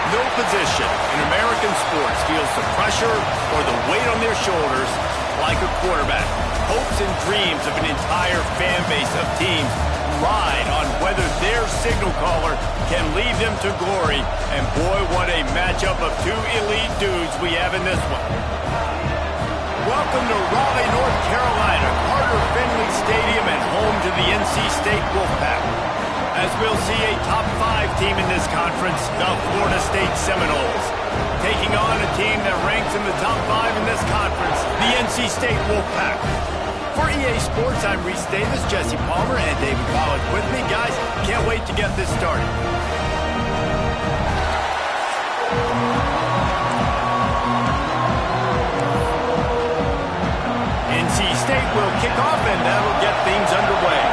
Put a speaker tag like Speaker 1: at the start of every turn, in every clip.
Speaker 1: No position in American sports feels the pressure or the weight on their shoulders like a quarterback. Hopes and dreams of an entire fan base of teams ride on whether their signal caller can lead them to glory. And boy, what a matchup of two elite dudes we have in this one. Welcome to Raleigh, North Carolina, Carter Finley Stadium, and home to the NC State Wolfpack. As we'll see a top 5 team in this conference, the Florida State Seminoles, taking on a team that ranks in the top 5 in this conference, the NC State Wolfpack. For EA Sports, I'm Reese Davis, Jesse Palmer, and David Pollack with me. Guys, can't wait to get this started. NC State will kick off, and that'll get things underway.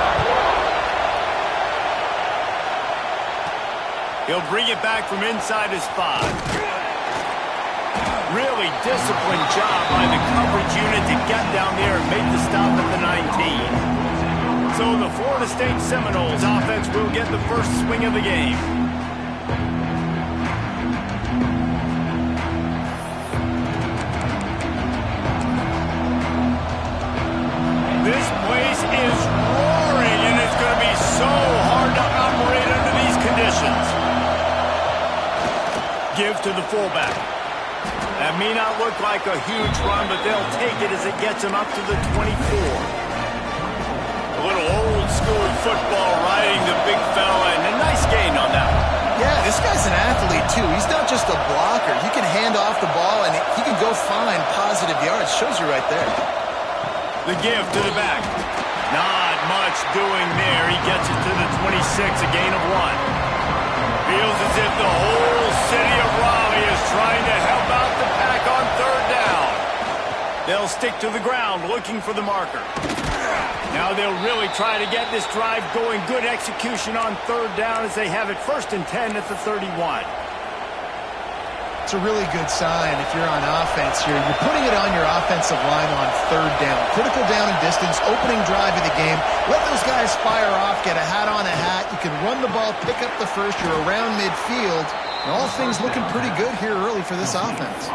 Speaker 1: He'll bring it back from inside his 5. Really disciplined job by the coverage unit to get down there and make the stop at the 19. So the Florida State Seminoles offense will get the first swing of the game. This place is roaring, and it's going to be so hard to operate under these conditions. Give to the fullback. That may not look like a huge run, but they'll take it as it gets him up to the 24. A little old-school football riding the big fella, and a nice gain on that one.
Speaker 2: Yeah, this guy's an athlete, too. He's not just a blocker. He can hand off the ball, and he can go find positive yards. Shows you right there.
Speaker 1: The give to the back. Not much doing there. He gets it to the 26, a gain of 1. Feels as if the whole city of Raleigh is trying to help out the pack on 3rd down. They'll stick to the ground looking for the marker. Now they'll really try to get this drive going. Good execution on 3rd down as they have it 1st and 10 at the 31.
Speaker 2: It's a really good sign if you're on offense here. You're putting it on your offensive line on 3rd down. Critical down and distance, opening drive of the game. Let those guys fire off, get a hat on a hat. You can run the ball, pick up the first. You're around midfield. And all things looking pretty good here early for this offense.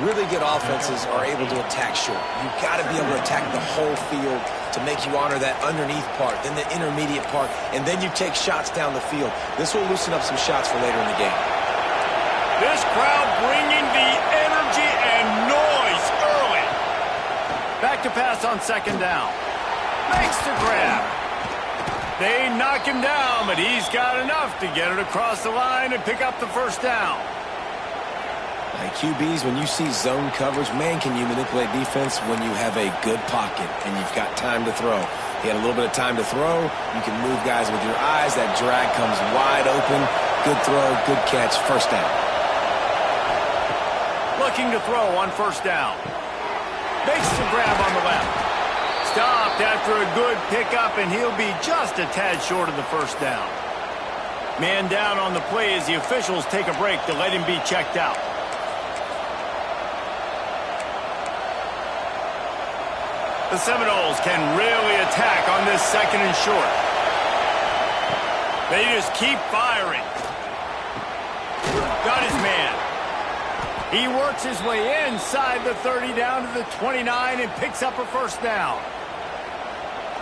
Speaker 3: Really good offenses are able to attack short. You've got to be able to attack the whole field to make you honor that underneath part, then the intermediate part, and then you take shots down the field. This will loosen up some shots for later in the game.
Speaker 1: This crowd bringing the energy and noise early. Back to pass on 2nd down. Makes the grab. They knock him down, but he's got enough to get it across the line and pick up the 1st down.
Speaker 3: Like QBs, when you see zone coverage, man, can you manipulate defense when you have a good pocket and you've got time to throw. He had a little bit of time to throw. You can move guys with your eyes. That drag comes wide open. Good throw, good catch, 1st down.
Speaker 1: Looking to throw on 1st down. Makes the grab on the left. Stopped after a good pickup, and he'll be just a tad short of the 1st down. Man down on the play as the officials take a break to let him be checked out. The Seminoles can really attack on this 2nd and short. They just keep firing. Got his man. He works his way inside the 30 down to the 29 and picks up a 1st down.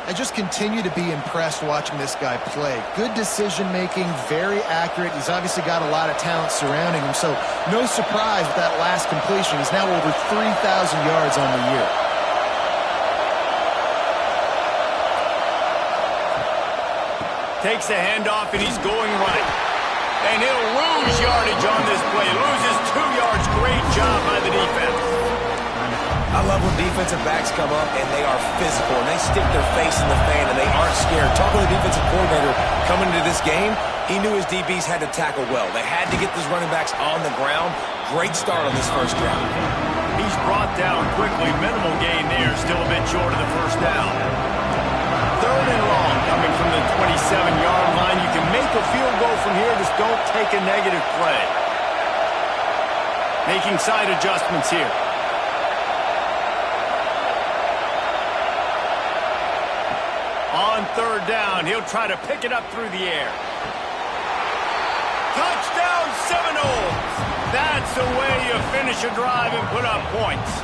Speaker 2: I just continue to be impressed watching this guy play. Good decision-making, very accurate. He's obviously got a lot of talent surrounding him, so no surprise with that last completion. He's now over 3,000 yards on the year.
Speaker 1: Takes the handoff, and he's going right. And he'll lose yardage on this play. Loses 2 yards. Great job by the defense.
Speaker 3: I love when defensive backs come up and they are physical and they stick their face in the fan and they aren't scared. Talking to the defensive coordinator coming into this game, he knew his DBs had to tackle well. They had to get those running backs on the ground. Great start on this 1st drive.
Speaker 1: He's brought down quickly. Minimal gain there. Still a bit short of the 1st down. 3rd and long coming from the 27-yard line. You can make a field goal from here. Just don't take a negative play. Making side adjustments here. On 3rd down, he'll try to pick it up through the air. Touchdown, Seminoles! That's the way you finish a drive and put up points.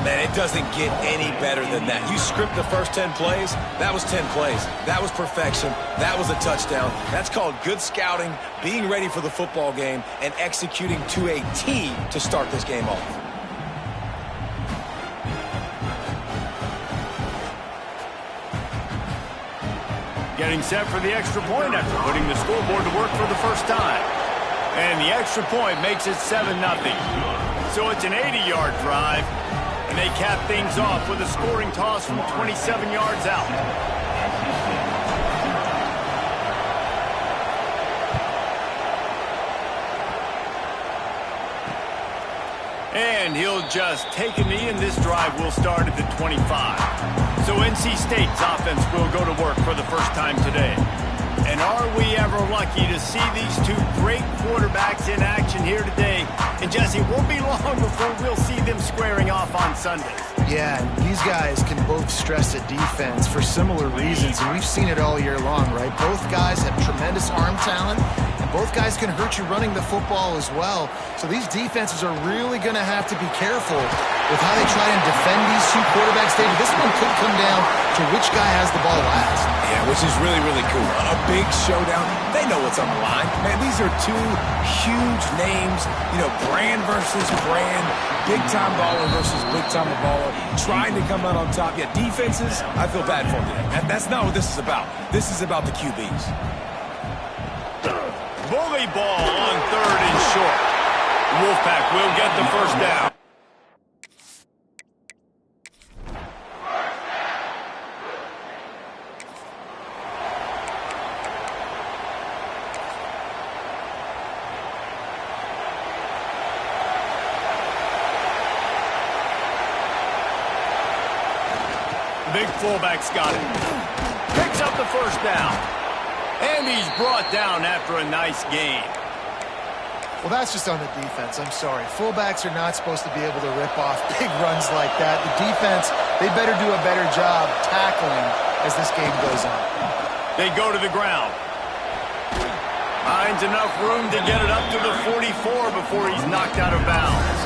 Speaker 3: Man, it doesn't get any better than that. You script the first 10 plays, that was 10 plays. That was perfection. That was a touchdown. That's called good scouting, being ready for the football game, and executing to a T to start this game off.
Speaker 1: Getting set for the extra point after putting the scoreboard to work for the first time. And the extra point makes it 7-0. So it's an 80-yard drive, and they cap things off with a scoring toss from 27 yards out. And he'll just take a knee, and this drive will start at the 25. So NC State's offense will go to work for the first time today. And are we ever lucky to see these two great quarterbacks in action here today? And Jesse, it won't be long before we'll see them squaring off on Sundays.
Speaker 2: Yeah, these guys can both stress a defense for similar reasons, and we've seen it all year long, right? Both guys have tremendous arm talent, and both guys can hurt you running the football as well. So these defenses are really going to have to be careful with how they try and defend these two quarterbacks. David, this one could come down to which guy has the ball last.
Speaker 3: Yeah, which is really, really cool. A big showdown. They know what's on the line. Man, these are two huge names, you know, brand versus brand, big-time baller versus big-time baller, trying to come out on top. Yeah, defenses, I feel bad for them today. That's not what this is about. This is about the QBs.
Speaker 1: Bully ball on 3rd and short. Wolfpack will get the first down. Big fullback's got it. Picks up the first down. And he's brought down after a nice gain.
Speaker 2: Well, that's just on the defense. I'm sorry. Fullbacks are not supposed to be able to rip off big runs like that. The defense, they better do a better job tackling as this game goes on.
Speaker 1: They go to the ground. Finds enough room to get it up to the 44 before he's knocked out of bounds.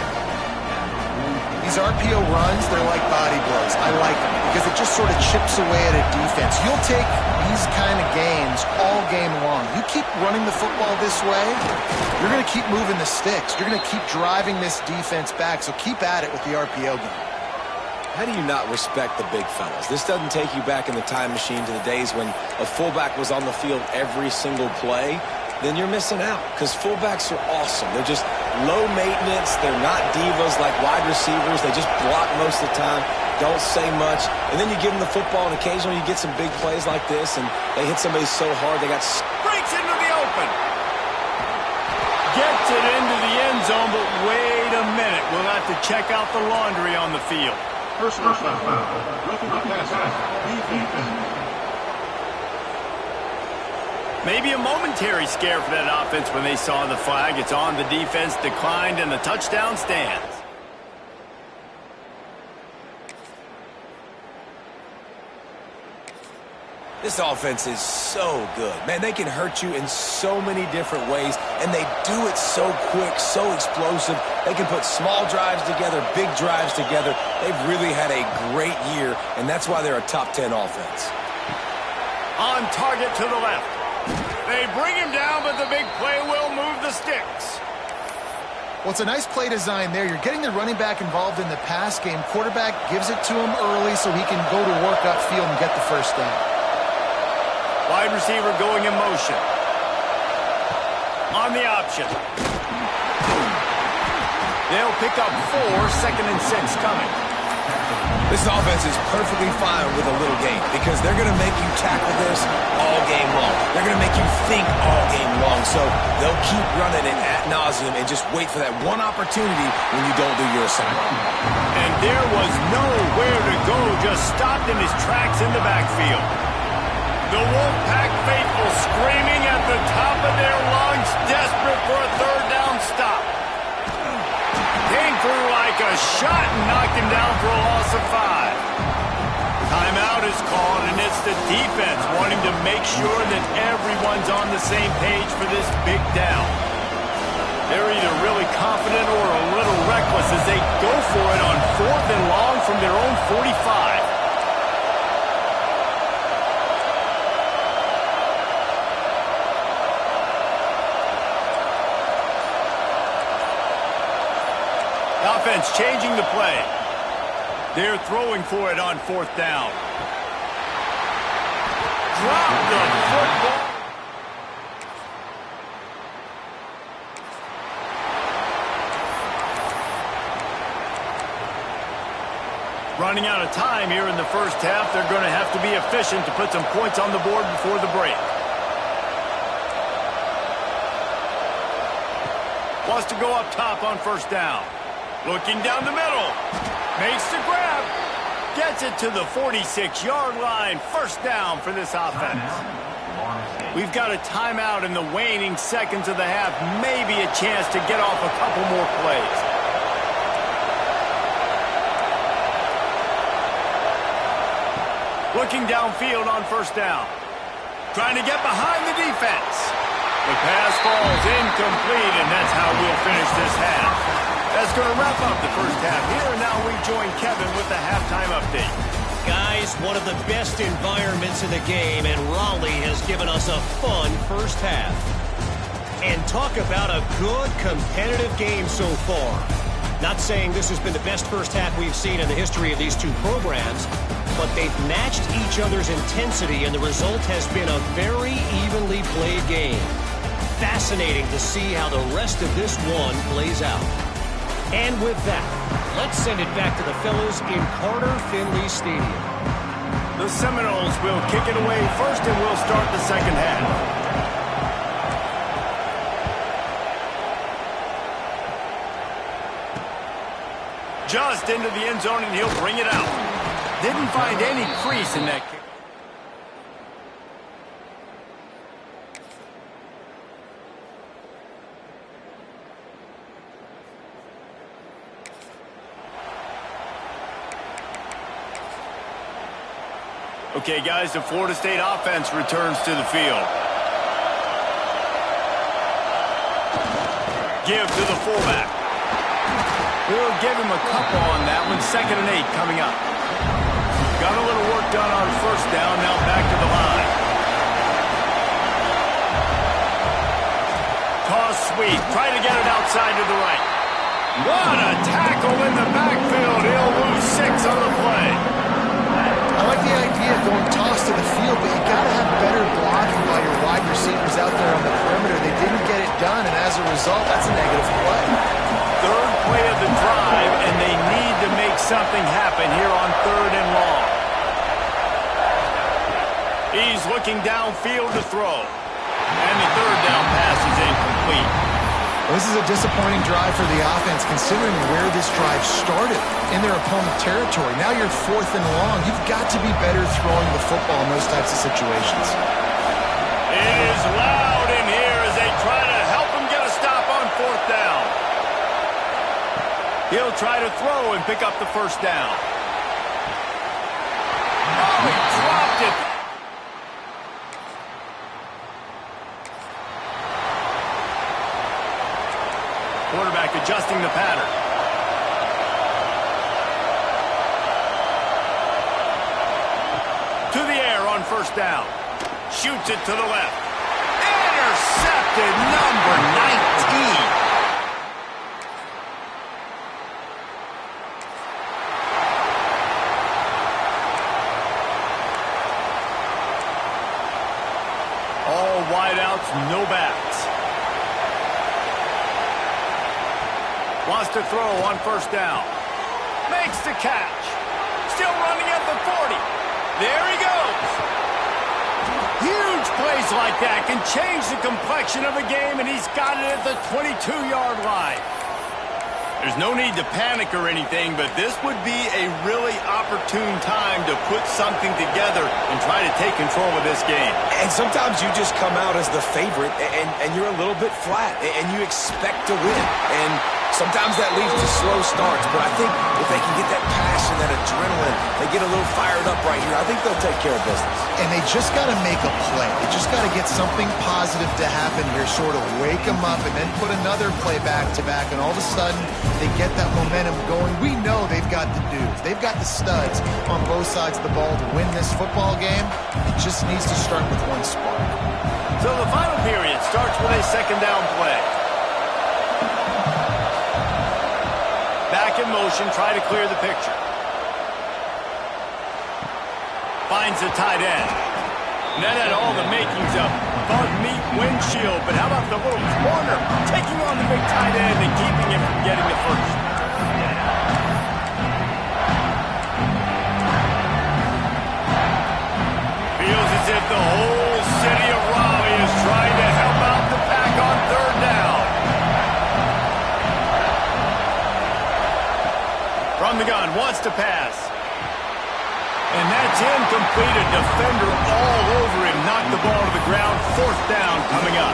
Speaker 2: These RPO runs, they're like body blows. I like them because it just sort of chips away at a defense. You'll take these kind of games all game long. You keep running the football this way, you're going to keep moving the sticks. You're going to keep driving this defense back, so keep at it with the RPO game.
Speaker 3: How do you not respect the big fellas? This doesn't take you back in the time machine to the days when a fullback was on the field every single play. Then you're missing out because fullbacks are awesome. They're just low maintenance. They're not divas like wide receivers. They just block most of the time, don't say much. And then you give them the football, and occasionally you get some big plays like this, and they hit somebody so hard they got...
Speaker 1: Breaks into the open. Gets it into the end zone, but wait a minute. We'll have to check out the laundry on the field.
Speaker 4: Personal foul. Roughing the passer. Defense.
Speaker 1: Maybe a momentary scare for that offense when they saw the flag. It's on, the defense declined, and the touchdown stands.
Speaker 3: This offense is so good. Man, they can hurt you in so many different ways, and they do it so quick, so explosive. They can put small drives together, big drives together. They've really had a great year, and that's why they're a top 10 offense.
Speaker 1: On target to the left. They bring him down, but the big play will move the sticks.
Speaker 2: Well, it's a nice play design there. You're getting the running back involved in the pass game. Quarterback gives it to him early so he can go to work upfield and get the first down.
Speaker 1: Wide receiver going in motion. On the option. They'll pick up 4, 2nd and 6 coming.
Speaker 3: This offense is perfectly fine with a little game because they're going to make you tackle this all game long. They're going to make you think all game long. So they'll keep running it ad nauseum and just wait for that one opportunity when you don't do your assignment.
Speaker 1: And there was nowhere to go, just stopped in his tracks in the backfield. The Wolfpack faithful screaming at the top of their lungs, desperate for a 3rd down stop. Came through like a shot and knocked him down for a loss of 5. Timeout is called, and it's the defense wanting to make sure that everyone's on the same page for this big down. They're either really confident or a little reckless as they go for it on 4th and long from their own 45. Offense changing the play. They're throwing for it on 4th down. Drop the football. Running out of time here in the first half. They're going to have to be efficient to put some points on the board before the break. Wants to go up top on 1st down. Looking down the middle. Makes the grab. Gets it to the 46-yard line. 1st down for this offense. We've got a timeout in the waning seconds of the half. Maybe a chance to get off a couple more plays. Looking downfield on 1st down. Trying to get behind the defense. The pass falls incomplete, and that's how we'll finish this half. That's going to wrap up the first half here. Now we join Kevin with the halftime update.
Speaker 5: Guys, one of the best environments in the game, and Raleigh has given us a fun first half. And talk about a good competitive game so far. Not saying this has been the best first half we've seen in the history of these two programs, but they've matched each other's intensity, and the result has been a very evenly played game. Fascinating to see how the rest of this one plays out. And with that, let's send it back to the fellas in Carter Finley Stadium.
Speaker 1: The Seminoles will kick it away first, and we'll start the second half. Just into the end zone, and he'll bring it out. Didn't find any crease in that kick. Okay, guys, the Florida State offense returns to the field. Give to the fullback. We'll give him a couple on that one. 2nd and 8 coming up. Got a little work done on 1st down. Now back to the line. Toss sweep. Try to get it outside to the right. What a tackle in the backfield. He'll lose 6 on the play.
Speaker 2: I like the idea of going toss to the field, but you got to have better blocking by your wide receivers out there on the perimeter. They didn't get it done, and as a result, that's a negative play.
Speaker 1: 3rd play of the drive, and they need to make something happen here on 3rd and long. He's looking downfield to throw. And the 3rd down pass is incomplete.
Speaker 2: Well, this is a disappointing drive for the offense, considering where this drive started in their opponent territory. Now you're 4th and long. You've got to be better throwing the football in those types of situations.
Speaker 1: It is loud in here as they try to help him get a stop on 4th down. He'll try to throw and pick up the 1st down. Oh, he dropped it. Quarterback adjusting the pattern. To the air on 1st down. Shoots it to the left. Intercepted, number 19. All wideouts, no backs. Wants to throw on 1st down. Makes the catch. Still running at the 40. There he goes. Huge plays like that can change the complexion of a game, and he's got it at the 22-yard line. There's no need to panic or anything, but this would be a really opportune time to put something together and try to take control of this game.
Speaker 3: And sometimes you just come out as the favorite, and you're a little bit flat, and you expect to win. And Sometimes that leads to slow starts, but I think if they can get that passion, that adrenaline, they get a little fired up right here, I think they'll take care of business.
Speaker 2: And they just got to make a play. They just got to get something positive to happen here, sort of wake them up, and then put another play back-to-back, and all of a sudden they get that momentum going. We know they've got the dudes. They've got the studs on both sides of the ball to win this football game. It just needs to start with one spark.
Speaker 1: So the final period starts with a second down play. Back in motion, try to clear the picture. Finds the tight end. And that had all the makings of bug meat windshield, but how about the little corner taking on the big tight end and keeping him from getting the first? Feels as if the whole city of Raleigh is trying to help out the pack on third down. From the gun, wants to pass. And that's incomplete. A defender all over him. Knocked the ball to the ground. Fourth down coming up.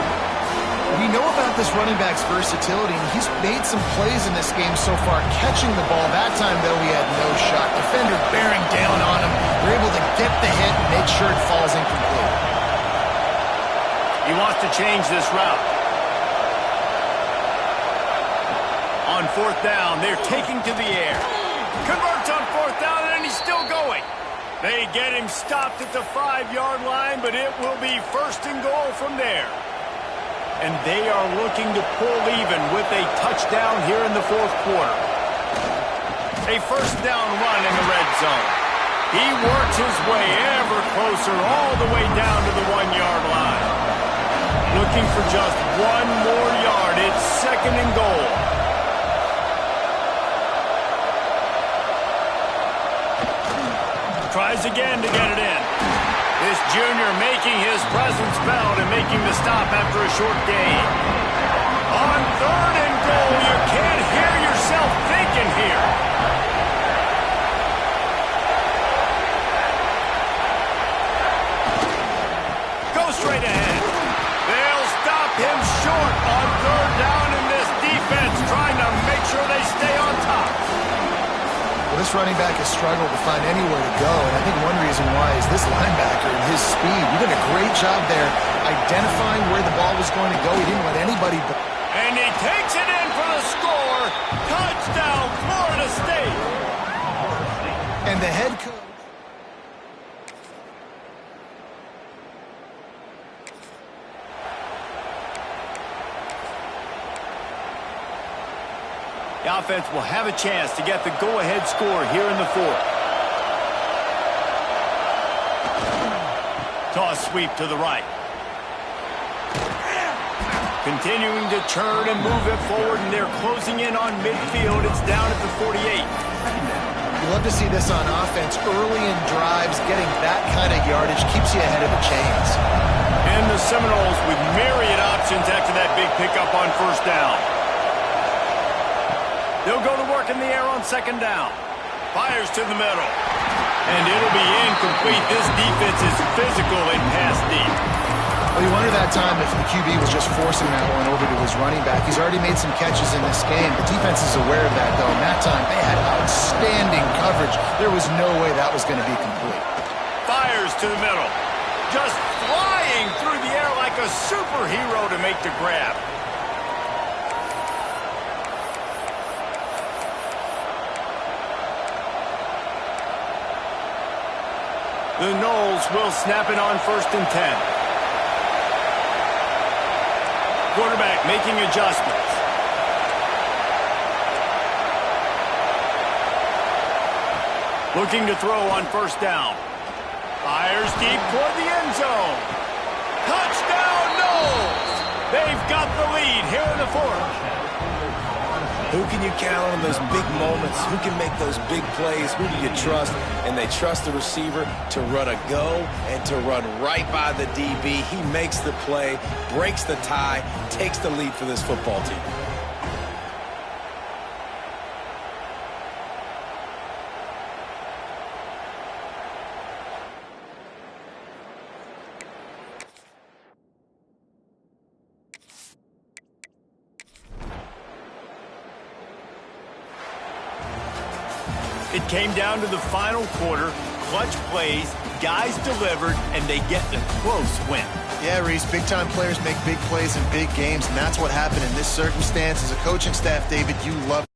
Speaker 2: We know about this running back's versatility, and he's made some plays in this game so far, catching the ball. That time, though, he had no shot. Defender bearing down on him. They're able to get the hit and make sure it falls incomplete.
Speaker 1: He wants to change this route. On fourth down, they're taking to the air. Converts on fourth down, and he's still going. They get him stopped at the 5-yard line, but it will be first and goal from there. And they are looking to pull even with a touchdown here in the fourth quarter. A first down run in the red zone. He works his way ever closer all the way down to the 1-yard line. Looking for just one more yard. It's second and goal. Tries again to get it in. This junior making his presence felt and making the stop after a short gain. On third and goal, you can't hear yourself thinking here. Go straight ahead. They'll stop him short on third down in this defense, trying to make sure they stay on top.
Speaker 2: Well, this running back has struggled to find anywhere to go, and I think one reason why is this linebacker and his speed. He did a great job there identifying where the ball was going to go. He didn't let anybody...
Speaker 1: And he takes it in for the score. Touchdown, Florida State.
Speaker 2: And the head coach...
Speaker 1: The offense will have a chance to get the go-ahead score here in the fourth. Toss sweep to the right. Continuing to turn and move it forward, and they're closing in on midfield. It's down at the 48.
Speaker 2: You love to see this on offense. Early in drives, getting that kind of yardage keeps you ahead of the chains.
Speaker 1: And the Seminoles with myriad options after that big pickup on first down. They'll go to work in the air on second down. Fires to the middle. And it'll be incomplete. This defense is physical and pass deep.
Speaker 2: Well, you wonder that time if the QB was just forcing that one over to his running back. He's already made some catches in this game. The defense is aware of that, though. And that time, they had outstanding coverage. There was no way that was going to be complete.
Speaker 1: Fires to the middle. Just flying through the air like a superhero to make the grab. The Noles will snap it on first and 10. Quarterback making adjustments. Looking to throw on first down. Fires deep toward the end zone. Touchdown, Noles! They've got the lead here in the fourth.
Speaker 3: Who can you count on those big moments? Who can make those big plays? Who do you trust? And they trust the receiver to run a go and to run right by the DB. He makes the play, breaks the tie, takes the lead for this football team.
Speaker 1: It came down to the final quarter, clutch plays, guys delivered, and they get the close win.
Speaker 2: Yeah, Reese, big-time players make big plays in big games, and that's what happened in this circumstance. As a coaching staff, David, you love